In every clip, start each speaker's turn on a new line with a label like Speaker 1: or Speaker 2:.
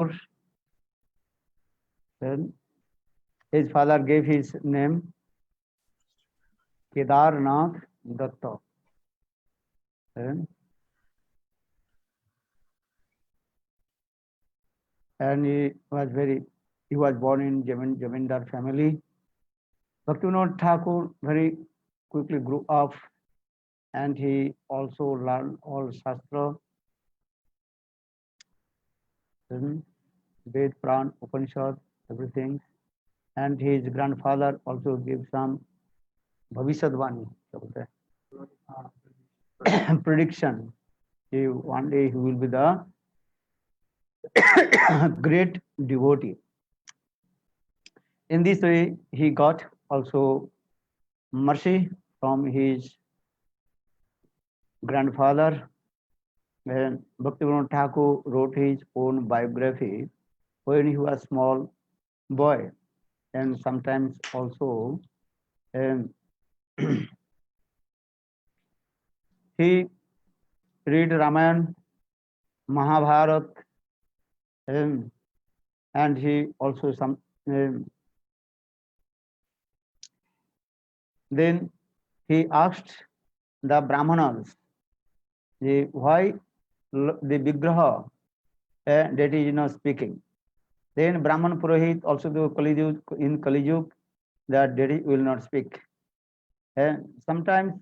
Speaker 1: Thakur. Then his father gave his name Kedarnath Datta. Then, and he was born in Jamindar family. Bhaktivinoda Thakur very quickly grew up, and he also learned all Shastra, Ved, Puran, Upanishad, everything. And his grandfather also gave some Bhavishadvani, prediction. One day he will be the great devotee. In this way, he got also mercy from his grandfather. When Bhaktivinoda Thakur wrote his own biography when he was a small boy, and sometimes also he read Ramayana, Mahabharata, and he also then he asked the Brahmanas why the Vigraha that is not speaking. Then Brahman Purohit also do in Kali Yuga that deity will not speak. And sometimes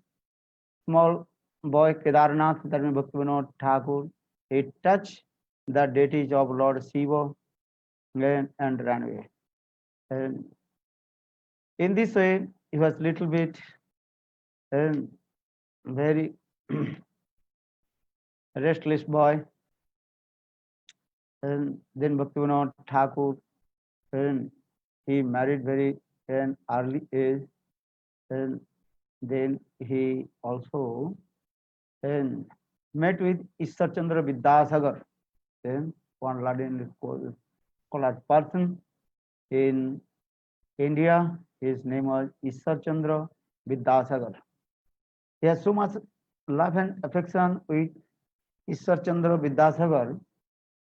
Speaker 1: small boy Kedarnath, that means Bhaktivinoda Thakur, he touched the deities of Lord Shiva and ran away. And in this way, he was little bit very restless boy. And then Bhaktivinoda Thakur, and he married very early age, and then he also met with Ishwar Chandra Vidyasagar, one learned scholar person in India. His name was Ishwar Chandra Vidyasagar. He has so much love and affection with Ishwar Chandra Vidyasagar,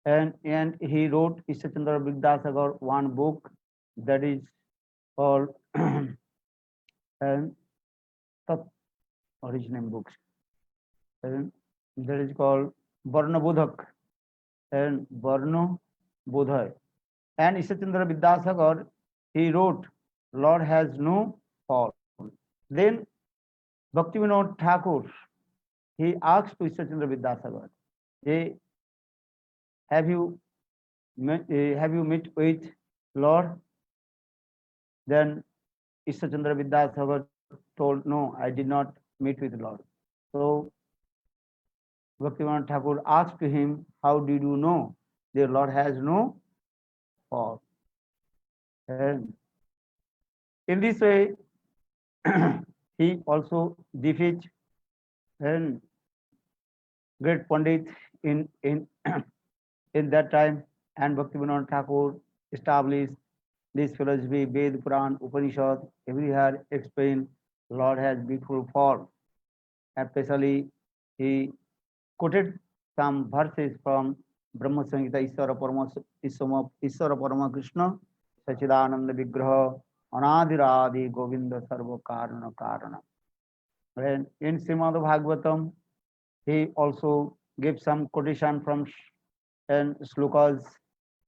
Speaker 1: and he wrote Ishwar Chandra Vidyasagar one book that is called Tat original books, and that is called Varna Bodhak and Varno Bodhay. And Ishwar Chandra Vidyasagar, he wrote, Lord has no form. Then Bhaktivinoda Thakur, he asked to Ishwar Chandra Vidyasagar, have you met with Lord? Then Ishwar Chandra Vidyasagar told, no, I did not meet with Lord. So Bhaktivinoda Thakur asked him, how did you know the Lord has no form? And in this way, he also defeated and great Pandit in in that time, and Bhaktivinoda Thakur established this philosophy, Ved, Puran, Upanishad, everywhere explain Lord has beautiful form. Especially he quoted some verses from Brahma Samhita, Ishvara Parama Krishna, Sachidananda Vigraha, Anadiradi Govinda Sarva Karana Karana. And in Srimad Bhagavatam, he also gave some quotation from and slokas.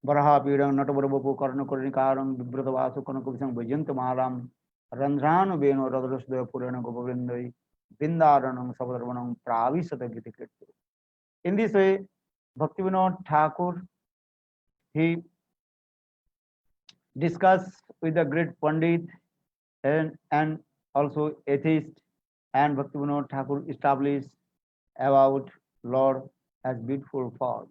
Speaker 1: Varaha Pidam, Natavarabhu, Karna Kornikaram, Vibratavasu, Kanakubisam, Vajantamalam, Randhranu Veno, Radharasdeva Purana Gopavindai, Vindaranam, Sabadarvanam, Pravisata Gitikirti. In this way, Bhaktivinoda Thakur, he discussed with the great Pandit and also atheist, and Bhaktivinoda Thakur established about Lord as beautiful form.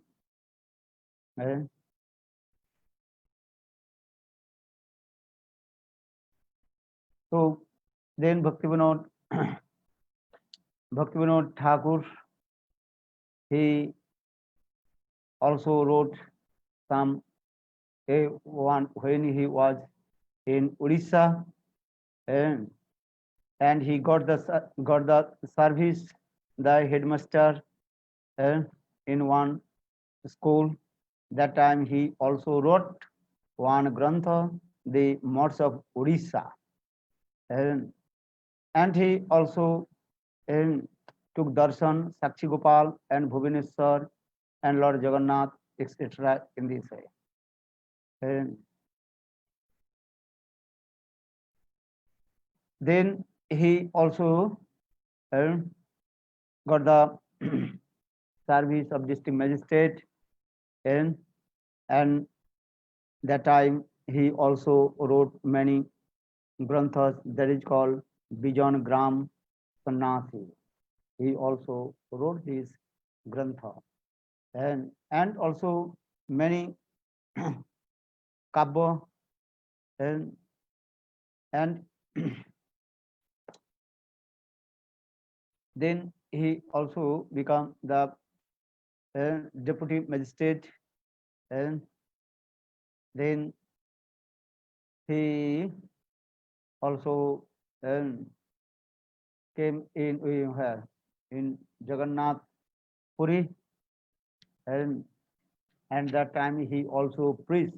Speaker 1: So then Bhaktivinoda Thakur, he also wrote some one when he was in Odisha, and he got the service, the headmaster in one school, That time he also wrote one grantha, the Modes of Odisha, and, and he also and took darshan, Sakshi Gopal and Bhubaneswar and Lord Jagannath, etc. in this way. And then he also uh, got the service of district magistrate, and and that time he also wrote many granthas that is called Bijan Gram Sannasi. He also wrote this grantha, and also many kabba, and then he also become the deputy magistrate, and then he also um, came in here in Jagannath Puri, and and that time he also preached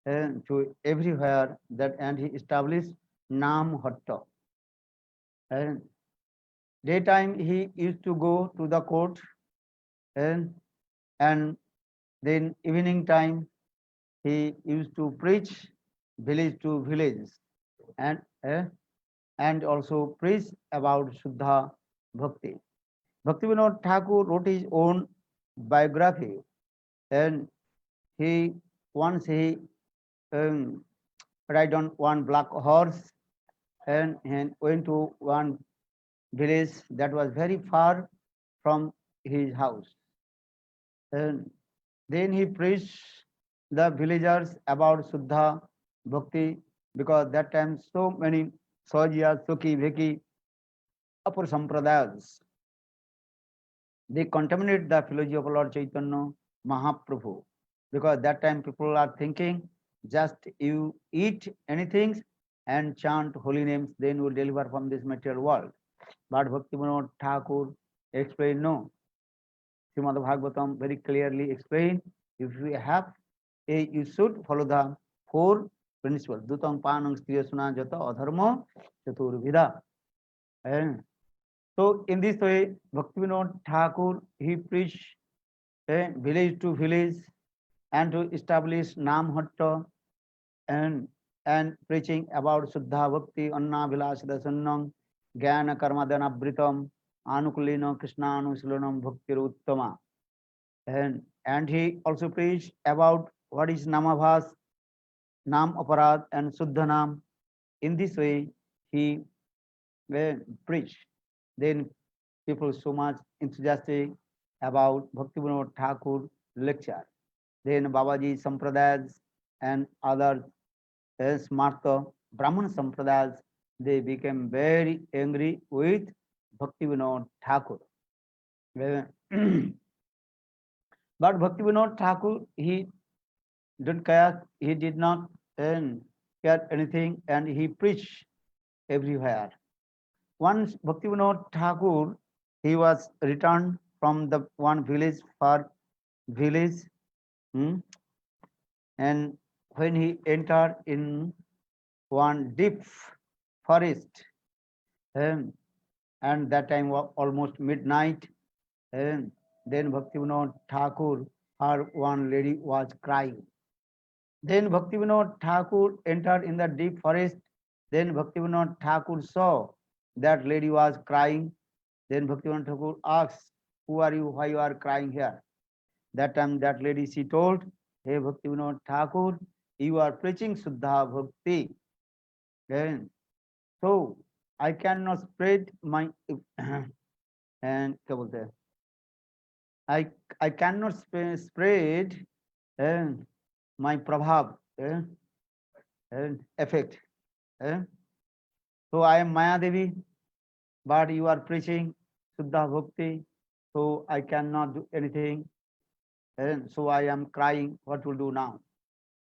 Speaker 1: to everywhere that, and he established Nam Hatta. And daytime he used to go to the court, and and then evening time he used to preach village to village, and and also preach about Shuddha Bhakti. Bhaktivinoda Thakur wrote his own biography, and he once he um, ride on one black horse, and went to one village that was very far from his house. And then he preached the villagers about Shuddha Bhakti, because that time so many Sajiya, Sukhi, Veki, upper Sampradayas, they contaminate the philosophy of Lord Chaitanya Mahaprabhu, because that time people are thinking just you eat anything and chant holy names, then you will deliver from this material world. But Bhaktivinoda Thakur explained no. Srimad Bhagavatam very clearly explained, if you have you should follow the four principles. Dutang panang striyasuna jata adharma chaturvidha. And so in this way, Bhaktivinoda Thakur, he preached village to village and to establish Nam Hatta, and preaching about Shuddha Bhakti, Anna Vilas Dasannam, Jnana Karma Danabritam, Anukulino Krishnanu Bhakti Uttama. And he also preached about what is Namabhas, Nam Aparad and Suddha Nam. In this way, he preached. Then people so much enthusiastic about Bhaktivinoda Thakur lecture. Then Babaji Sampradayas and other Smarta Brahman Sampradayas, they became very angry with Bhaktivinoda Thakur. But Bhaktivinoda Thakur, he didn't care, he did not care anything, and he preached everywhere. Once Bhaktivinoda Thakur, he was returned from the one village for village, and when he entered in one deep forest, and that time was almost midnight, and then Bhaktivinoda Thakur heard one lady was crying. Then Bhaktivinoda Thakur entered in the deep forest. Then Bhaktivinoda Thakur saw that lady was crying. Then Bhaktivinoda Thakur asked, who are you, why you are crying here? That time that lady, she told, hey Bhaktivinoda Thakur, you are preaching Shuddha Bhakti. And so I cannot spread my and I cannot spread my prabhav effect. So I am Maya Devi, but you are preaching Shuddha Bhakti, so I cannot do anything. And so I am crying, what will do now?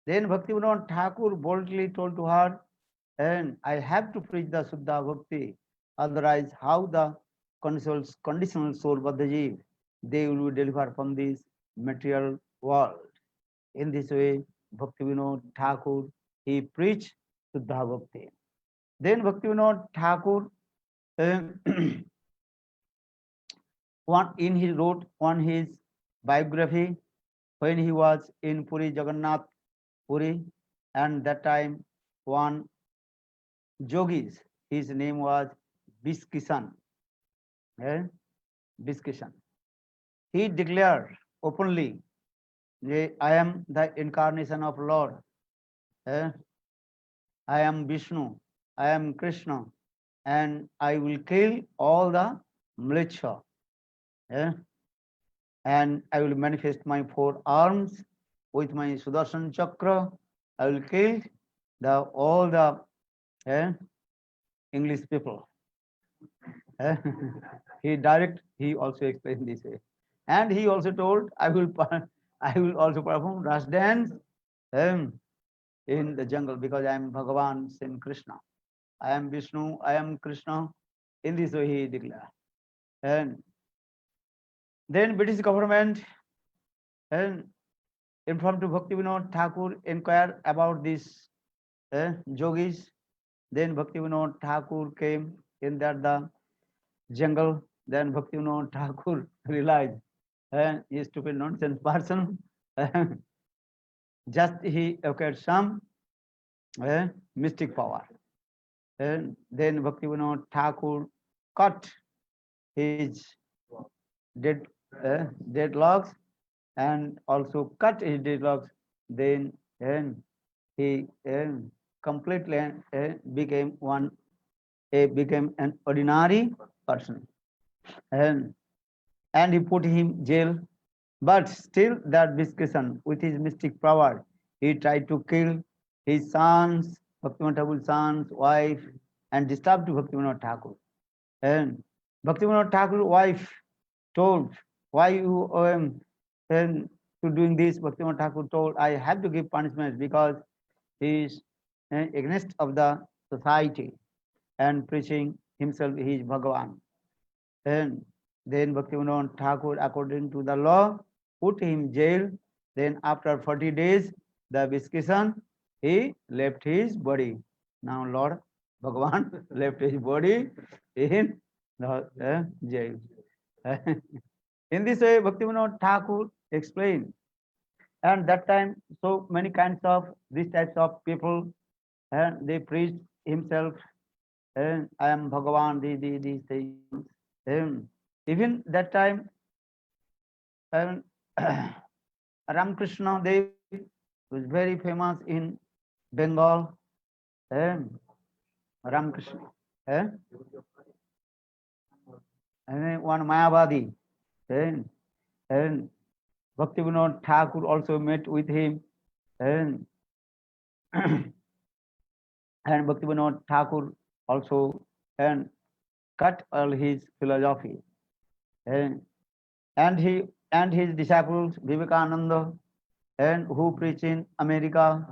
Speaker 1: Then Bhaktivinoda Thakur boldly told to her, and I have to preach the Shuddha Bhakti, otherwise how the conditional soul Badajiv, they will be delivered from this material world. In this way, Bhaktivinoda Thakur, he preached Shuddha Bhakti. Then Bhaktivinoda Thakur, uh, in his wrote on his biography when he was in Puri, Jagannath Puri, and that time one yogis, his name was Biskisan, eh? Biskisan. He declared openly, I am the incarnation of Lord. eh? I am Vishnu, I am Krishna, and I will kill all the mlecha. eh? And I will manifest my four arms with my Sudarshan Chakra. I will kill all the eh, English people. eh? He also explained this way. And he also told, I will also perform Ras dance um, in the jungle because I am Bhagavan Sri Krishna. I am Vishnu, I am Krishna. In this way he declared. And then British government and informed to Bhaktivinoda Thakur, inquired about these yogis. Then Bhaktivinoda Thakur came in the jungle. Then Bhaktivinoda Thakur realized he is stupid nonsense person. Just he acquired some mystic power. And then Bhaktivinoda Thakur cut his dead deadlocks and also cut his deadlocks. Then he completely became became an ordinary person, and he put him jail. But still, that Biskisan, with his mystic power, he tried to kill his sons, Bhaktivinoda Thakur's sons, wife, and disturbed Bhaktivinoda Thakur. And Bhaktivinoda Thakur's wife told, why you to doing this? Bhaktivinoda Thakur told, I have to give punishment because he is against of the society and preaching himself he is Bhagavan. And then Bhaktivinoda Thakur, according to the law, put him jail. Then after 40 days, the Biskisan, he left his body. Now Lord Bhagavan left his body in the jail. In this way, Bhaktivinoda Thakur explained. And that time, so many kinds of these types of people, and they preached himself, and I am Bhagavan, these things. And even that time, and Ramakrishna Dev was very famous in Bengal. And Ramakrishna, and then one Mayavadi, and Bhaktivinoda Thakur also met with him, and and Bhaktivinoda Thakur also and cut all his philosophy, and he and his disciples Vivekananda, and who preach in America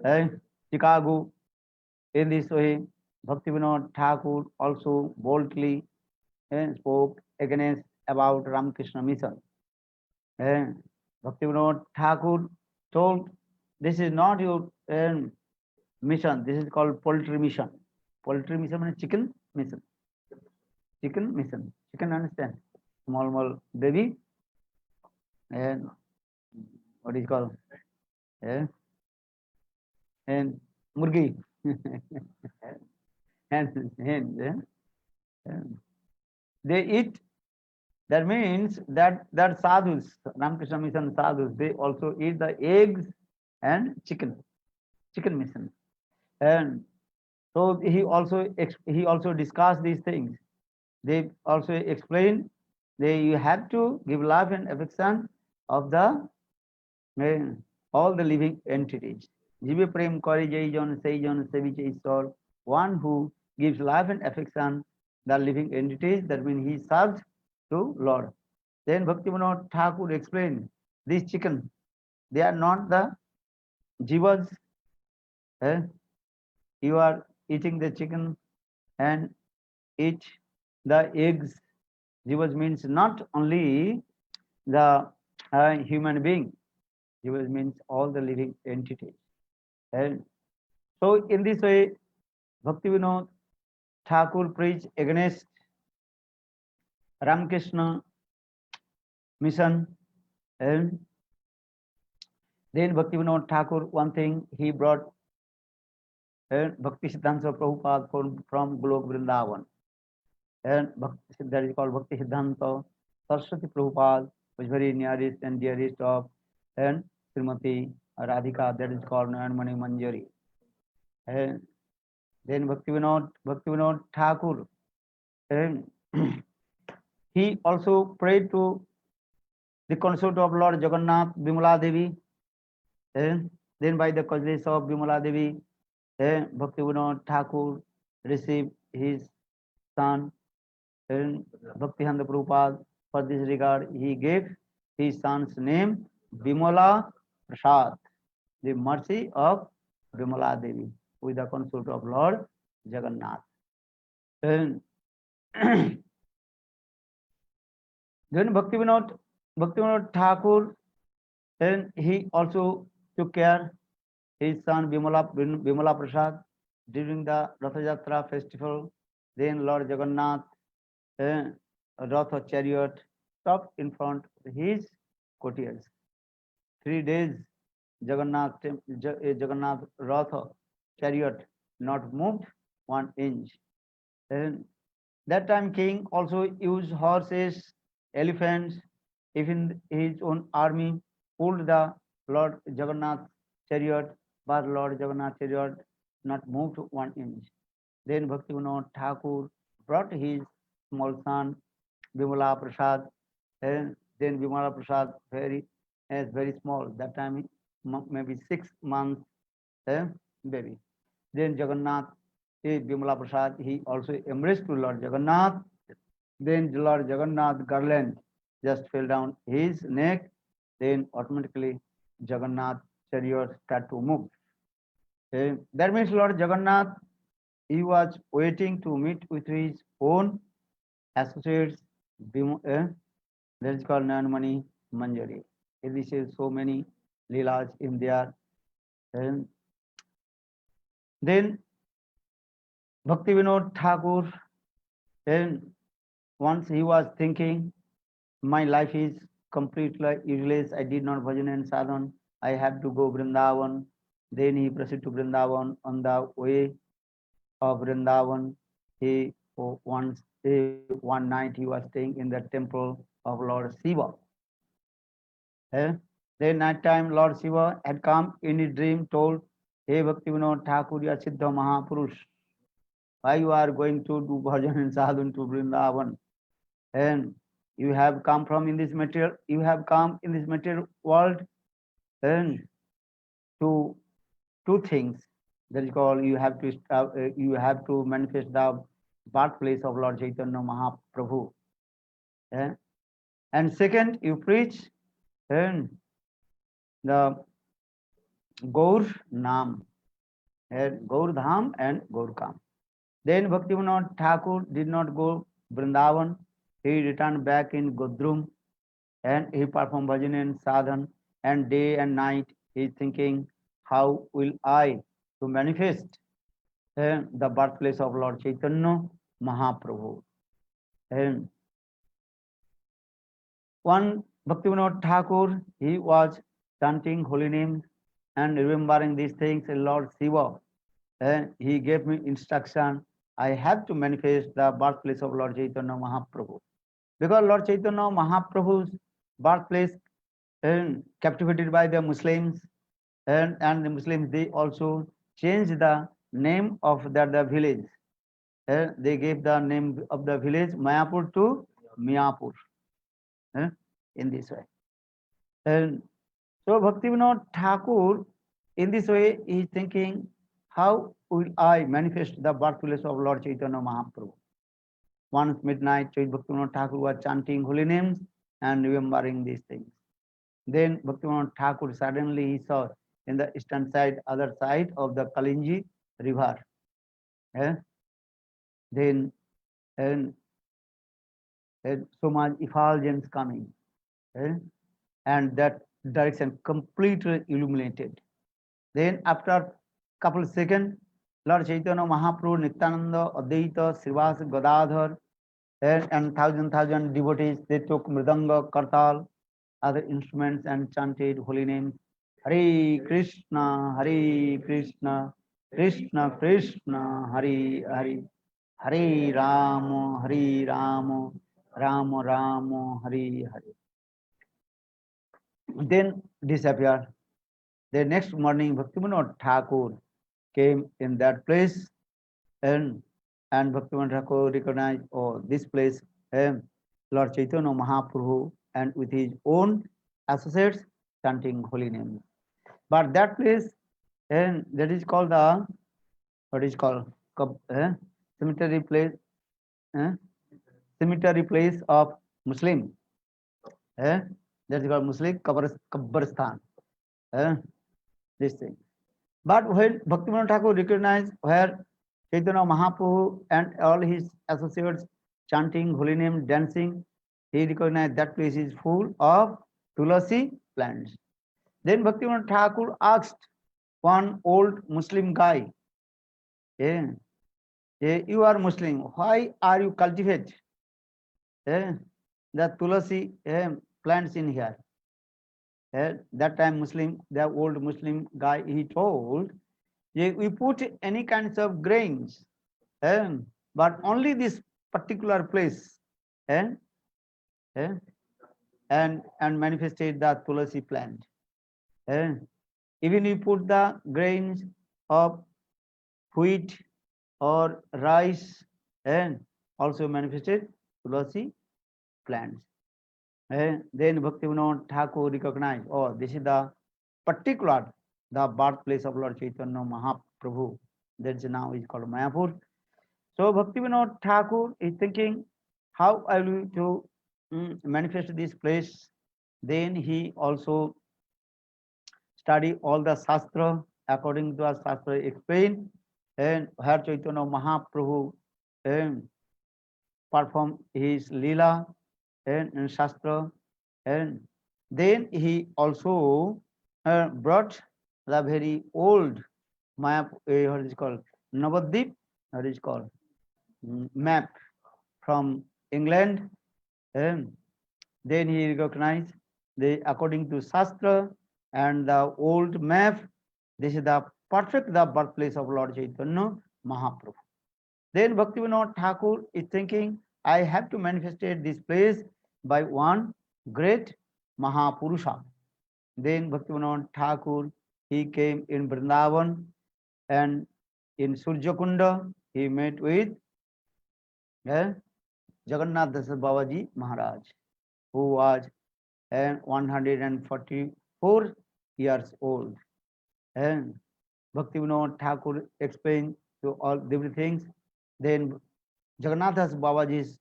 Speaker 1: and Chicago. In this way, Bhaktivinoda Thakur also boldly spoke against about Ramakrishna mission. And Bhaktivinoda Thakur told, this is not your mission, this is called poultry mission. Poultry mission means chicken mission. Chicken mission. Chicken, understand? Small baby and what is called? And murgi. and they eat. That means that sadhus, Ramakrishna mission sadhus, they also eat the eggs and chicken mission. And so he also discussed these things. They also explain that you have to give love and affection of the all the living entities. Jive prem kare jai jon sei jon seviche Ishwar. One who gives love and affection the living entities, that means he serves to Lord. Then Bhaktivinoda Thakur explained, these chicken, they are not the jivas. You are eating the chicken and eat the eggs. Jivas means not only the human being, Jivas means all the living entities. And so in this way, Bhaktivinoda Thakur preached against Ramakrishna mission. And then Bhaktivinoda Thakur, one thing, he brought Bhakti Siddhanta Prabhupada from Golok Vrindavan. And that is called Bhakti Siddhanta Saraswati Prabhupada, was very nearest and dearest of and Srimati Radhika, that is called Nayanmani Manjari. And then Bhaktivinoda Thakur, and he also prayed to the consort of Lord Jagannath, Bimala Devi. And then by the causes of Bimala Devi, Bhaktivinoda Thakur received his son, and Bhaktivedanta Prabhupada. For this regard, he gave his son's name Bimala Prasad, the mercy of Bimala Devi, with the consort of Lord Jagannath. And then Bhaktivinoda Thakur, and he also took care his son Bimala Prasad during the Ratha Yatra festival. Then Lord Jagannath, Ratha chariot stopped in front of his courtiers. 3 days Jagannath Ratha chariot not moved 1 inch. And that time king also used horses, elephants, even his own army pulled the Lord Jagannath chariot, but Lord Jagannath chariot not moved 1 inch. Then Bhaktivinoda Thakur brought his small son Bimala Prasad, and then Bimala Prasad very small. That time maybe 6 months baby. Then Jagannath, Bimala Prasad, he also embraced to Lord Jagannath. Then Lord Jagannath garland just fell down his neck. Then automatically Jagannath chariot start to move. That means Lord Jagannath, he was waiting to meet with his own associates. That is called Nayanmani Manjari. This is so many leelas in there. And then Bhaktivinoda Thakur, and once he was thinking, my life is completely useless. I did not bhajan and sadhan. I have to go Vrindavan. Then he proceeded to Vrindavan. On the way of Vrindavan, he one night he was staying in the temple of Lord Shiva. Then night time Lord Shiva had come in his dream, told, hey Bhaktivinoda Thakur, you are Siddha Mahapurush. Why you are going to do bhajan and sadhan to Vrindavan? And you have come in this material world, and to two things. That is called you have to manifest the birthplace of Lord Chaitanya Mahaprabhu. And second, you preach and the Gaur Nam, Gaur Dham and Gaur Kam. Then Bhaktivinoda Thakur did not go Vrindavan. He returned back in Godrum, and he performed bhajan and sadhan, and day and night he is thinking, how will I to manifest the birthplace of Lord Chaitanya Mahaprabhu. And one Bhaktivinoda Thakur, he was chanting holy names and remembering these things. Lord Shiva, he gave me instruction. I have to manifest the birthplace of Lord Chaitanya Mahaprabhu. Because Lord Chaitanya Mahaprabhu's birthplace captivated by the Muslims, and the Muslims, they also changed the name of the village. They gave the name of the village Mayapur to Miyapur. In this way. And so Bhaktivinoda Thakur, in this way, is thinking, how will I manifest the birthplace of Lord Chaitanya Mahaprabhu? Once midnight, Bhaktivinoda Thakur was chanting holy names and remembering these things. Then Bhaktivinoda Thakur suddenly he saw in the eastern side, other side of the Kalinji river. Then so much effulgence coming. And that direction completely illuminated. Then after couple seconds, Lord Chaitanya Mahaprabhu, Nityananda, Advaita, Srivas, Gadadhar, and thousand devotees, they took mridanga, kartal, other instruments and chanted holy names. Hare Krishna, Hare Krishna, Krishna Krishna, Hare Hare, Hare Rama, Hare Rama, Rama Rama, Hare Hare. Then disappeared. The next morning, Bhaktivinoda Thakur came in that place, and Bhaktivinoda Thakur recognized, oh, this place, Lord Chaitanya Mahaprabhu, and with his own associates chanting holy names. But that place, and that is called the, what is called, cemetery place, eh, cemetery place of Muslim. That is called Muslim Kabbaristan. This thing. But when Bhaktivinoda Thakur recognized where Chaitanya Mahaprabhu and all his associates chanting holy name, dancing, he recognized that place is full of tulasi plants. Then Bhaktivinoda Thakur asked one old Muslim guy, you are Muslim, why are you cultivate the tulasi plants in here? That time Muslim, the old Muslim guy, he told, we put any kinds of grains, but only this particular place, and manifested the tulasi plant. Even we put the grains of wheat or rice, and also manifested tulasi plants. Then Bhaktivinoda Thakur recognized, oh, this is the particular, the birthplace of Lord Chaitanya Mahaprabhu. That's now is called Mayapur. So Bhaktivinoda Thakur is thinking, how I will to manifest this place. Then he also study all the Shastra according to the Shastra explained, and where Chaitanya Mahaprabhu perform his Leela and Shastra, and then he also brought the very old map, what is called Navadvip, what is called map from England, and then he recognized the according to Shastra and the old map, this is the perfect the birthplace of Lord Chaitanya Mahaprabhu. Then Bhaktivinoda Thakur is thinking, I have to manifestate this place by one great Mahapurusha. Then Bhaktivinoda Thakur, he came in Vrindavan, and in Surjakunda, he met with Jagannath Das Babaji Maharaj, who was 144 years old. And Bhaktivinoda Thakur explained to all everything. Then Jagannath Das Babaji's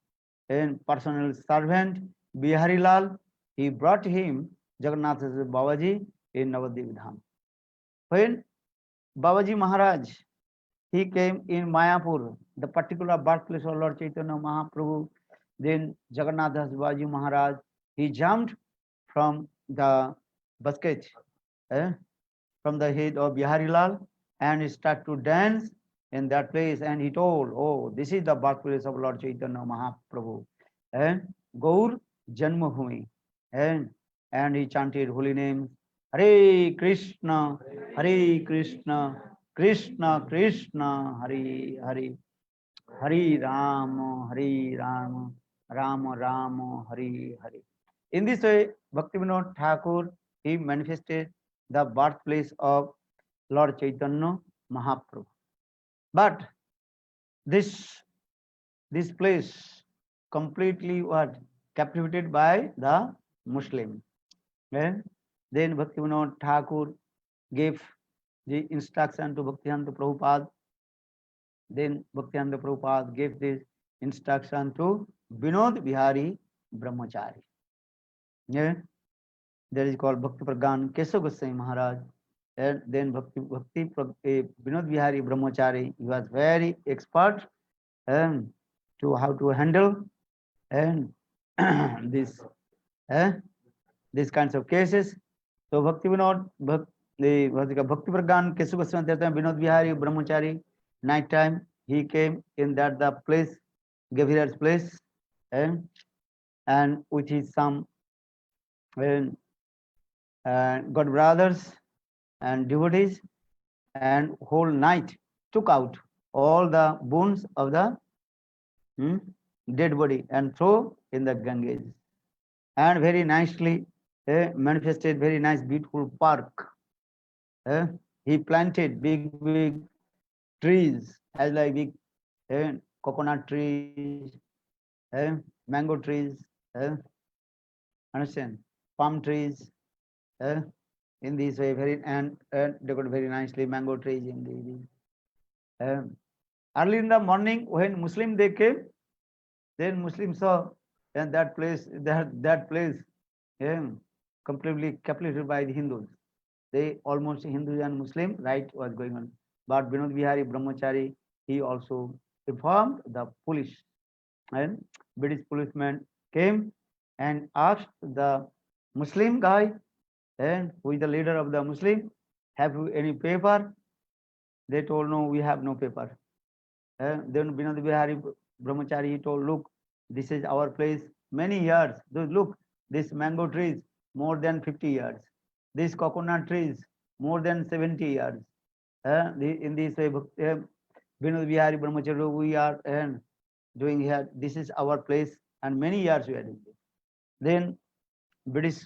Speaker 1: personal servant Bihari Lal, he brought him Jagannath Das Babaji in Navadvip Dham. When Babaji Maharaj, he came in Mayapur, the particular birthplace of Lord Chaitanya Mahaprabhu, then Jagannath Das Babaji Maharaj, he jumped from the basket, from the head of Bihari Lal, and he started to dance in that place, and he told, oh, this is the birthplace of Lord Chaitanya Mahaprabhu, and Gaur Janmabhumi, and he chanted holy names, Hare Krishna, Hare Krishna, Krishna Krishna, Hare Hare, Hare Rama, Hare Rama, Rama Rama, Hare Hare. In this way, Bhaktivinoda Thakur, he manifested the birthplace of Lord Chaitanya Mahaprabhu. But this place completely was captivated by the Muslim. And then Bhaktivinoda Thakur gave the instruction to Bhaktivedanta Prabhupada. Then Bhaktivedanta Prabhupada gave this instruction to Vinod Bihari Brahmachari. Yeah, that is called Bhakti Pragan Keshav Goswami Maharaj. And then Vinod Bihari Brahmachari, he was very expert to how to handle and this these kinds of cases. So Bhakti Vinod, Bhakti Pragyan Kesu Goswami Vinod Vihari Brahmachari, night time he came in that the place, Gaviraj place, and with his some God brothers and devotees, and whole night took out all the bones of the dead body and throw in the Ganges, and very nicely manifested very nice beautiful park. He planted big trees as like big coconut trees, mango trees, understand, palm trees, in this way, very and decorated very nicely mango trees in the early in the morning when Muslim they came, then Muslims saw and that place that place completely captured by the Hindus. They almost Hindu and Muslim right was going on. But Vinod Vihari Brahmachari, he also informed the police, and British policeman came and asked the Muslim guy, and who is the leader of the Muslim, have you any paper? They told no, we have no paper. Then Vinod Vihari Brahmachari, he told, look, this is our place many years. Look, this mango trees more than 50 years. These coconut trees more than 70 years. In this way, Vinod Vihari Brahmachari, we are doing here. This is our place, and many years we are doing this. Then British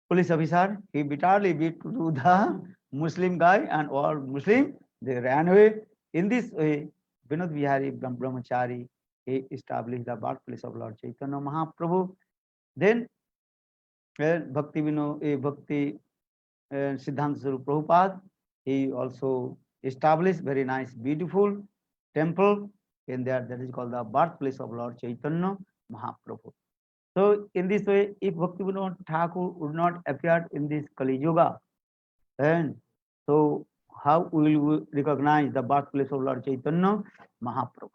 Speaker 1: police officer, he bitterly beat to the Muslim guy, and all Muslim, they ran away. In this way, Vinod Vihari Brahmachari, he established the birthplace of Lord Chaitanya Mahaprabhu. Then Bhakti Siddhanta Swarup Prabhupada, he also established very nice, beautiful temple in there that is called the birthplace of Lord Chaitanya Mahaprabhu. So in this way, if Bhaktivinoda Thakur would not appear in this Kali Yuga, then so how will we recognize the birthplace of Lord Chaitanya Mahaprabhu?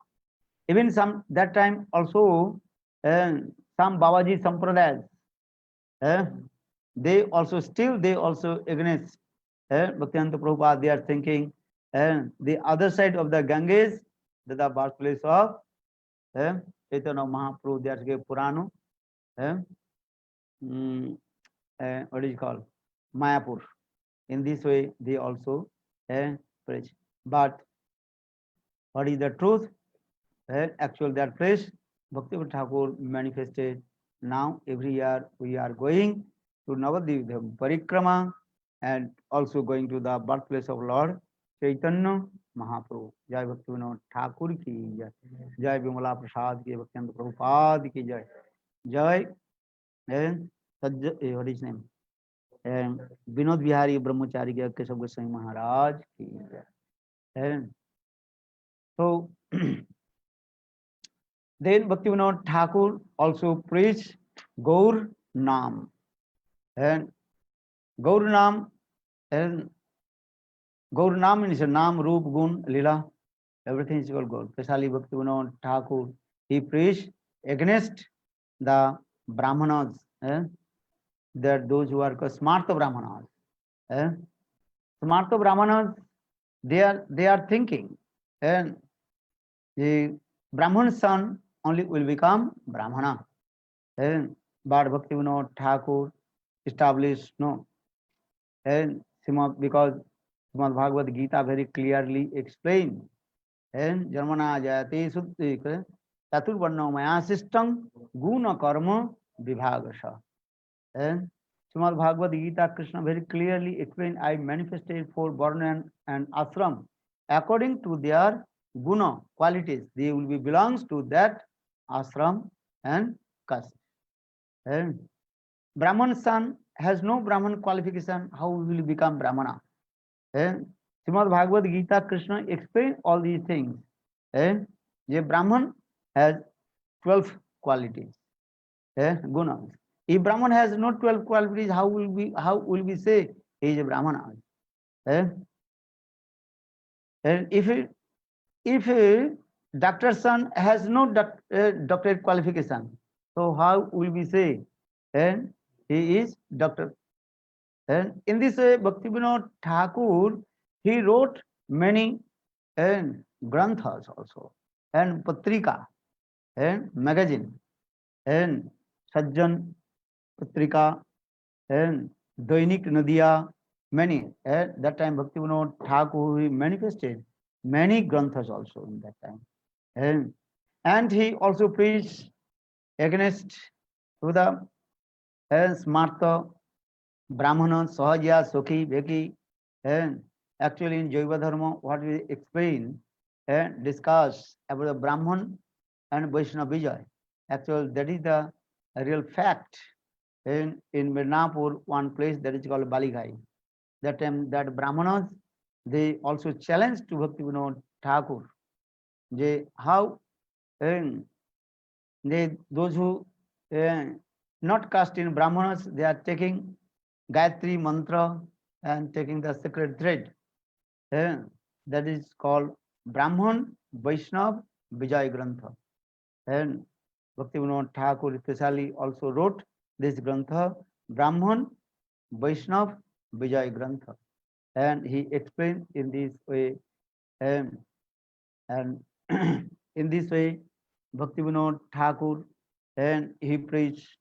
Speaker 1: Even some that time also some Babaji Sampradayas, they also against Bhaktivedanta Prabhupada, they are thinking the other side of the Ganges, that the birthplace of Chaitanya Mahaprabhu, they are Purana, what is it called, Mayapur. In this way, they also preach. But what is the truth? Actually, that place, Bhaktivinoda Thakur manifested. Now, every year we are going to Navadvip Parikrama and also going to the birthplace of Lord Chaitanya Mahaprabhu. Jai Bhaktivinoda Thakur ki jai. Jai Vimala Prasad ki, Bhaktivinoda Prabhupada ki jai. Jai and what is his name? And Vinod Vihari Brahmachari ki Keshav Goswami Maharaj ki jai. And so then Bhaktivinoda Thakur also preached Gaur Nam. And Gaur Nam means a Nam, Roop, Gun, Lila. Everything is called Gaur. Especially Bhaktivinoda Thakur, he preached against the Brahmanas, that those who are called Smartha Brahmanas. Smartha Brahmanas, they are thinking, and the Brahman son only will become Brahmana. But Bhaktivinoda Thakur established no. And because Srimad Bhagavad Gita very clearly explained, and Jarmana Jayate Suddhi Chaturvarno Maya System Guna Karma Vibhagasha. And Srimad Bhagavad Gita, Krishna very clearly explained, I manifested for Varna and Ashram according to their guna qualities. They will be belongs to that ashram and caste. And Brahman son has no Brahman qualification. How will he become Brahmana? And Srimad Bhagavad Gita, Krishna explained all these things. And the Brahman has 12 qualities, gunas. If Brahman has not 12 qualities, how will we say he is a Brahmana? And if a doctor's son has no doctorate qualification, so how will we say He is doctor. And in this way, Bhaktivinoda Thakur, he wrote many and granthas also, and patrika, and magazine, and Sajjan Patrika, and Dainik Nadia, many. At that time, Bhaktivinoda Thakur, he manifested many granthas also in that time. And he also preached against Buddha and Smartha, Brahmana, Sahaja, Sokhi, Bheki, and actually in Jaiva Dharma, what we explain and discuss about the Brahman and Vaishnava Vijay. Actually, that is the real fact. In Mirnapur, one place that is called Balighai. That time, that Brahmanas, they also challenged to Bhaktivinoda Thakur. They how and those who not caste in Brahmanas, they are taking Gayatri mantra and taking the sacred thread. That is called Brahman Vaishnav Vijay Grantha. And Bhaktivinoda Thakur especially also wrote this Grantha, Brahman Vaishnav Vijay Grantha. And he explained in this way, and in this way, Bhaktivinoda Thakur, and he preached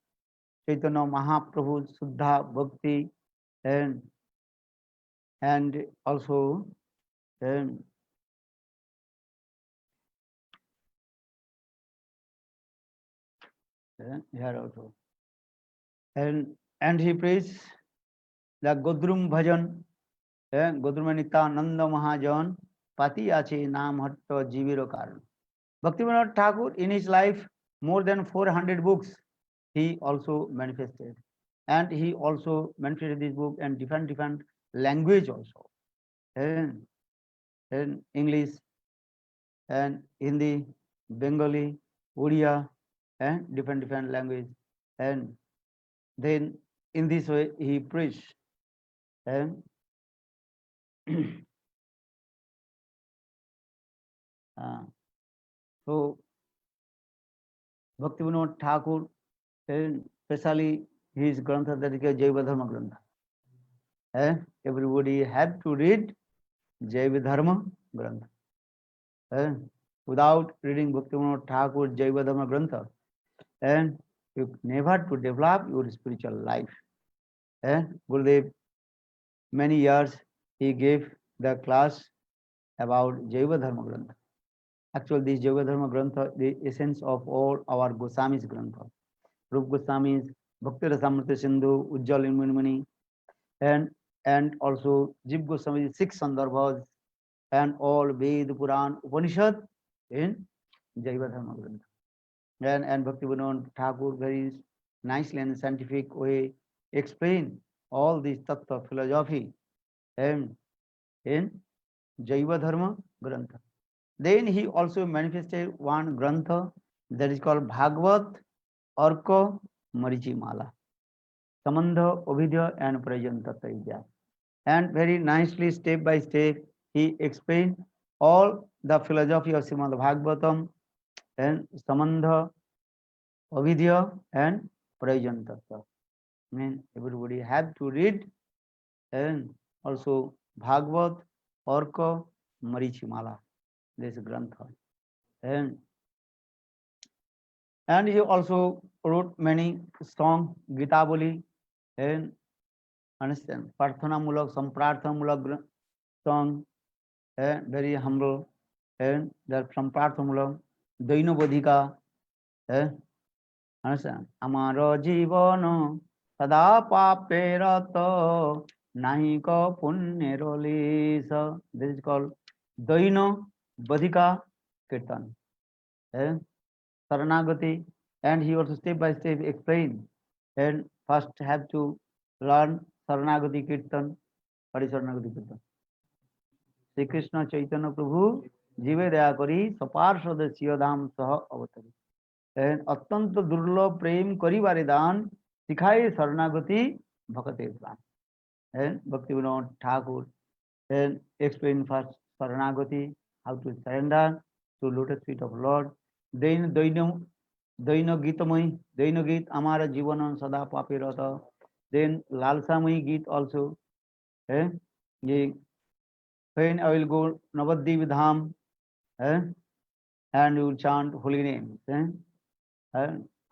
Speaker 1: Chaitanya Mahaprabhu Suddha Bhakti, and also um, here also, and he preached the Godrum Bhajan, Godrumanita Nanda Mahajan, Pati Ache Nam Hatta Jiviro Karan. Bhaktivinoda Thakur in his life more than 400 books he also manifested, and he also manifested this book in different language also, and English and Hindi, Bengali, Odia, and different language. And then in this way he preached. And so Bhaktivinoda Thakur, especially his Grantha that is Jaiva Dharma Grantha. Everybody have to read Jaiva Dharma Grantha. Without reading Bhaktivinoda Thakur Jaiva Dharma Grantha, and you never to develop your spiritual life. Gurudev, many years he gave the class about Jaiva Dharma Grantha. Actually, this Jaiva Dharma Grantha, the essence of all our Goswami's Grantha. Rup Goswami's Bhakti Rasamrita Sindhu, Ujjal Ilmunimani, and also Jiv Goswami's 6 Sandarbhas, and all Ved, Puran, Upanishad in Jaiva Dharma Grantha. And Bhaktivinoda Thakur very nicely and scientific way explain all these tattva philosophy and in Jaiva Dharma Grantha. Then he also manifested one Grantha that is called Bhagavad Arka Marichi Mala, Samandha, Ovidya and Prajantatya. And very nicely, step by step, he explained all the philosophy of Srimad Bhagavatam and Samandha, Avidya and Prayojan Tattva. I mean, everybody have to read and also Bhagavad, Arka, Marichimala, this Grantha. And he also wrote many songs, Gita Boli, and understand, Parthana Mulak, Samprarthana Mulak song, very humble, and that Samprarthana Mulak, Daino Bodhika, understand, Amaro Jivano, Sada Pape Rato, Nahiko Punnero Lisa. This is called Daino Bodhika Kirtan. Saranagati, and he also step by step explain. And first have to learn Saranagati Kirtan. What is Saranagati Kirtan? Sri Krishna Chaitanya Prabhu Jive Daya Kari Saparshad Siyadham Saha Avatari. And Attanta Durla Prem Kari Varidan Sikhai Saranagati Bhakate Pran. And Bhaktivinoda Thakur and explain first Saranagati, how to surrender to lotus feet of Lord. Then Daino Gitamai, Daino Git Amara Jivanan Sada Papirata. Then Lalsamai Geet also. Eh? Ye, when I will go Navadip Dham, eh? And you will chant holy names. Eh?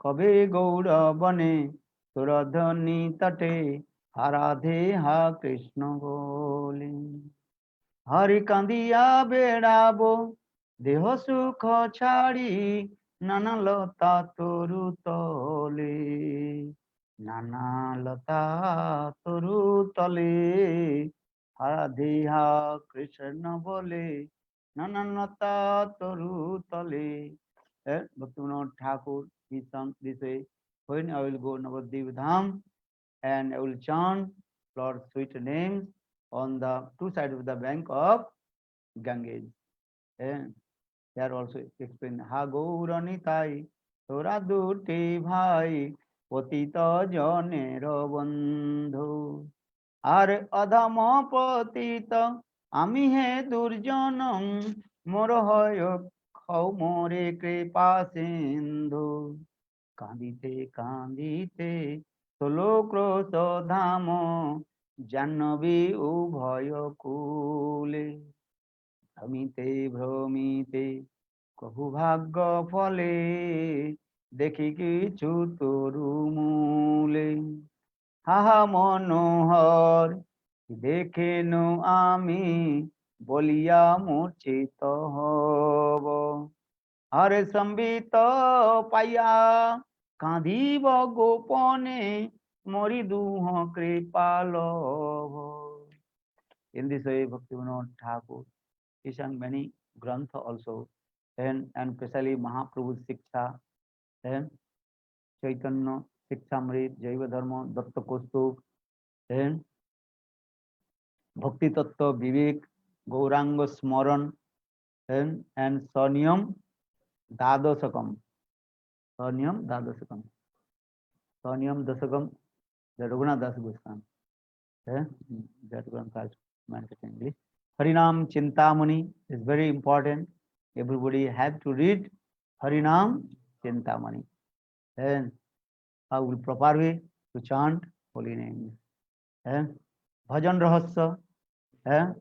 Speaker 1: Kabe Gaura Bane, Suradhani Tate, Haradhe Ha Krishna Goli. Hari Kandiya Bedabo, Deho Sukha Chari, Nana Lata Toru Tole. Nana Lata Toru Tole. Haradhe Ha Krishna Bole. Nana Lata Toru Tole. Bhaktivinoda Thakur, he sung this way. When I will go Navadip Dham and I will chant Lord's sweet names on the two sides of the bank of Ganges. And here also explain Ha Gauranitai Tora Duti Bhai Potita Janer Bandhu Are Adhama Potita Ami He Durjanam Morohoyo Khau More Kripa Sindhu Kandite Kandite Solo Kroso Dhamo Jannavi Ubhayo Kule ভ্রমিতে ভ্রমিতে কহু ভাগ্য ফলে দেখি কিছু তরু মূলে হাহা মনোহর দেখেন আমি বলিয়া মূর্ছিত হব হরে সম্বিত পাইয়া কাঁদিব গোপনে মরি দুহ Kripal In this way, Bhaktivinoda Thakur he sang many grantha also, and especially Mahaprabhu's Siksha, and Chaitanya, Sikshamrit, Jaiva Dharma, Datta Kaustubh, and Bhakti Tattva, Vivek, Gauranga Smaran, and Sanyam Dadasakam. Sanyam Dadasakam. Sanyam Dasakam, the Raghunath Das Goswami. That grantha is mentioned in English. Harinam Chintamani is very important. Everybody have to read Harinam Chintamani. And how will proper way to chant holy names. And Bhajan Rahasya,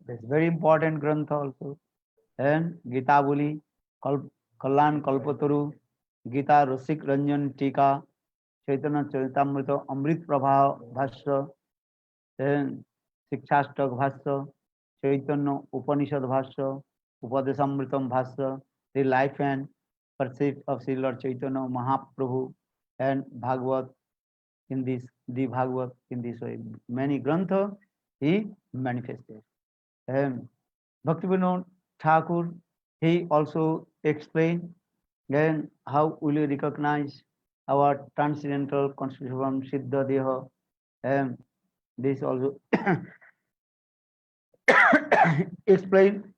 Speaker 1: that's very important grantha also. And Gita Buli, Kallan Kalpataru, Gita Rasik Ranjan Tika, Chaitanya Charitamrita Amrit Prabha Bhasya, and Sikshastak Bhasya, Chaitanya Upanishad Bhasya, Upadesamritam Bhasya, the life and pursuit of Sri Lord Chaitanya Mahaprabhu and Bhagavad in this, the Bhagavad in this way. Many grantha he manifested. And Bhaktivinoda Thakur, he also explained then how will you recognize our transcendental constitution Siddha Deha, and this also explain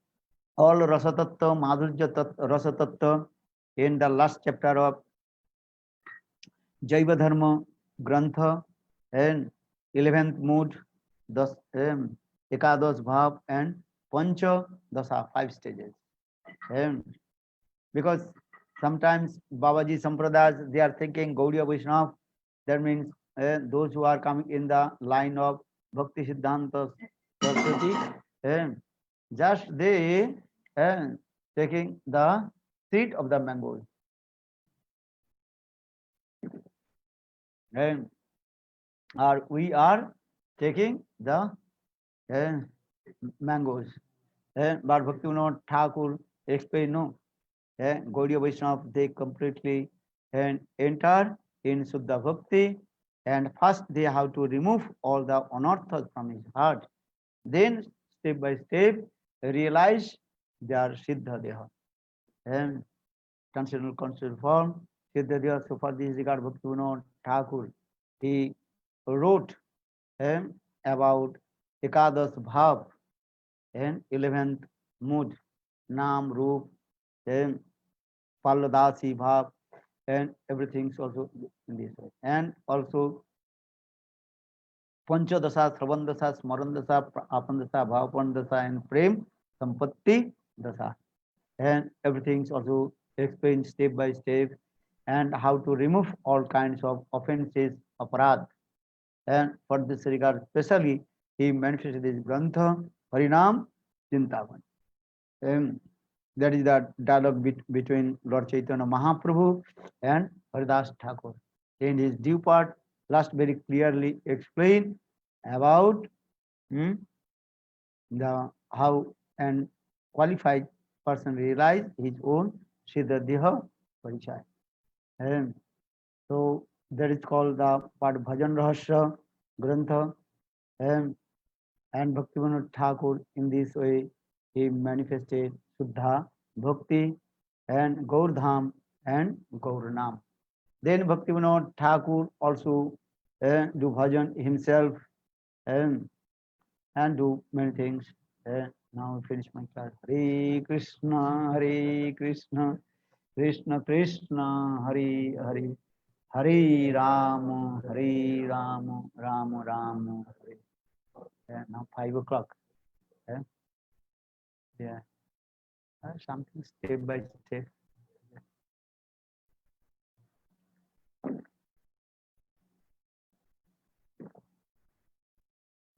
Speaker 1: all Rasatattva, Madhurya Rasatattva in the last chapter of Jaiva Dharma Grantha, and 11th mood, Ekadas Bhav and Pancha Dasa, 5 stages. And because sometimes Babaji Sampradayas, they are thinking Gaudiya Vaishnava, that means those who are coming in the line of Bhakti Siddhanta Saraswati, just they taking the seed of the mango. And or we are taking the mangoes. But Bhaktivinoda Thakur explained no. Gaudiya Vaishnava, they completely enter in Suddha Bhakti, and first they have to remove all the anarthas from his heart. Then step by step realize their Siddha Deha. And transcendental conscious form, Siddha Deha, so for this regard Bhaktivinoda Thakur, he wrote about Ekadas Bhav and 11th mood, Nam, Roop, then Palladasi Bhav, and everything is also in this way. And also Panchadasa, Sravandasa, Smarandasa, Apandasa, Bhavapandasa, and Prem Sampatti Dasa. And everything is also explained step by step, and how to remove all kinds of offenses, aparad. And for this regard, especially, he manifested this Grantha, Harinam, Chintavan. And that is the dialogue between Lord Chaitanya Mahaprabhu and Haridas Thakur. In his due part, last very clearly explained about the how and qualified person realize his own Siddha Deha Parichay. And so that is called the part Bhajan Rahasya Grantha. And Bhaktivinoda Thakur in this way he manifested Suddha Bhakti and Gaurdham and Gaurnam. Then Bhaktivinoda Thakur also do bhajan himself and do many things. Now I finish my class. Hare Krishna, Hare Krishna, Krishna Krishna, Hare Hare, Hare Ram, Hare Ram, Ram Ram, Hare. Now 5 o'clock. Yeah, something step by step.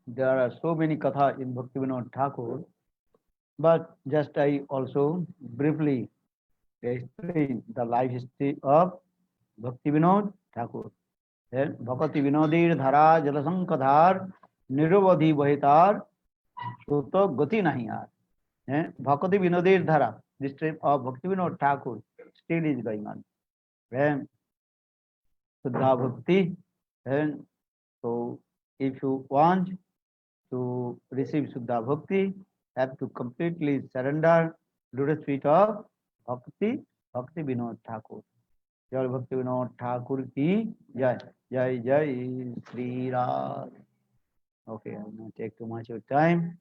Speaker 1: There are so many katha in Bhaktivinoda Thakur, but just I also briefly explain the life history of Bhaktivinoda Thakur. Then Bhakti Vinodir Dhara Jalasankadhar Nirvadhi Bahitar Suto Gati Nahiyar. Bhakti Vinodir Dhara, this trip of Bhaktivinoda Thakur still is going on. Then Suddha Bhakti, and so if you want to receive Suddha Bhakti, have to completely surrender lotus feet of Bhakti Vinod Thakur. Jai Bhakti Vinod Thakur ki Jai. Jai Jai Sri Ram. Okay, I will not take too much of time.